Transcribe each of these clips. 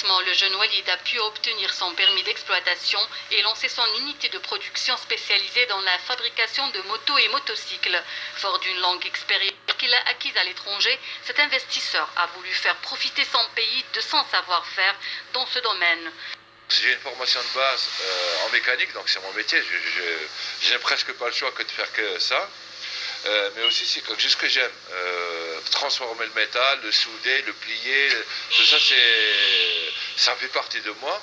investissement, le jeune Walid a pu obtenir son permis d'exploitation et lancer son unité de production spécialisée dans la fabrication de motos et motocycles. Fort d'une longue expérience qu'il a acquise à l'étranger, cet investisseur a voulu faire profiter son pays de son savoir-faire dans ce domaine. J'ai une formation de base en mécanique, donc c'est mon métier. Je n'ai presque pas le choix que de faire que ça. Mais aussi c'est quelque chose que j'aime. Transformer le métal, le souder, le plier, tout ça ça fait partie de moi.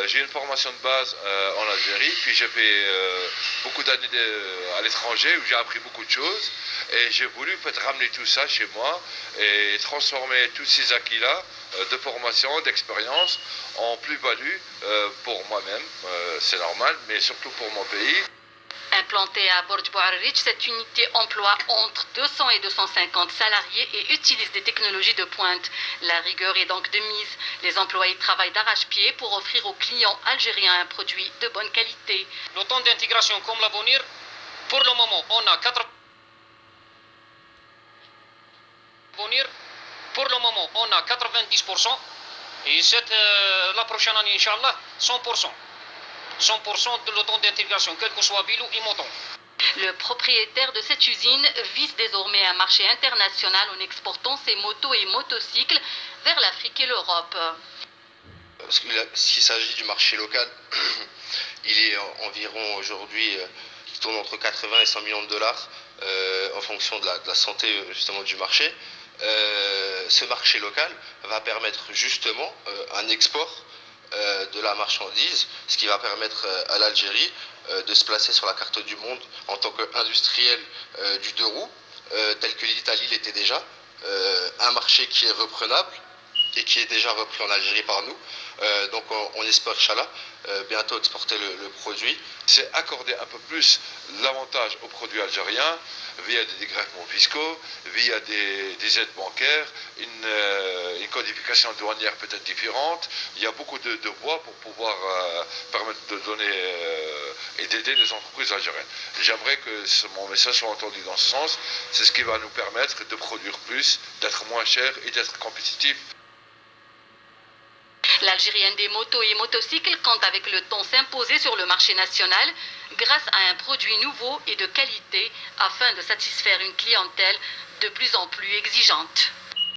J'ai une formation de base en Algérie, puis j'ai fait beaucoup d'années à l'étranger où j'ai appris beaucoup de choses. Et j'ai voulu ramener tout ça chez moi et transformer tous ces acquis-là de formation, d'expérience en plus-value pour moi-même, c'est normal, mais surtout pour mon pays. Implantée à Borj Bouarrich, cette unité emploie entre 200 et 250 salariés et utilise des technologies de pointe. La rigueur est donc de mise. Les employés travaillent d'arrache-pied pour offrir aux clients algériens un produit de bonne qualité. Le temps d'intégration comme l'avenir, pour le moment, on a 90% et la prochaine année, Inch'Allah, 100%. 100% de le temps d'intégration, quel que soit Bilou et Moton. Le propriétaire de cette usine vise désormais un marché international en exportant ses motos et motocycles vers l'Afrique et l'Europe. S'il s'agit du marché local, il est environ aujourd'hui, il tourne entre 80 et 100 millions de dollars en fonction de la santé justement du marché. Ce marché local va permettre justement un export de la marchandise, ce qui va permettre à l'Algérie de se placer sur la carte du monde en tant qu'industriel du deux roues, tel que l'Italie l'était déjà, un marché qui est reprenable et qui est déjà repris en Algérie par nous. Donc on espère, Inch'Allah, bientôt exporter le produit. C'est accorder un peu plus l'avantage aux produits algériens via des dégrèvements fiscaux, via des aides bancaires, une codification douanière peut-être différente. Il y a beaucoup de voies pour pouvoir permettre de donner et d'aider les entreprises algériennes. J'aimerais que mon message soit entendu dans ce sens. C'est ce qui va nous permettre de produire plus, d'être moins cher et d'être compétitif. L'Algérienne des motos et motocycles compte avec le temps s'imposer sur le marché national grâce à un produit nouveau et de qualité afin de satisfaire une clientèle de plus en plus exigeante.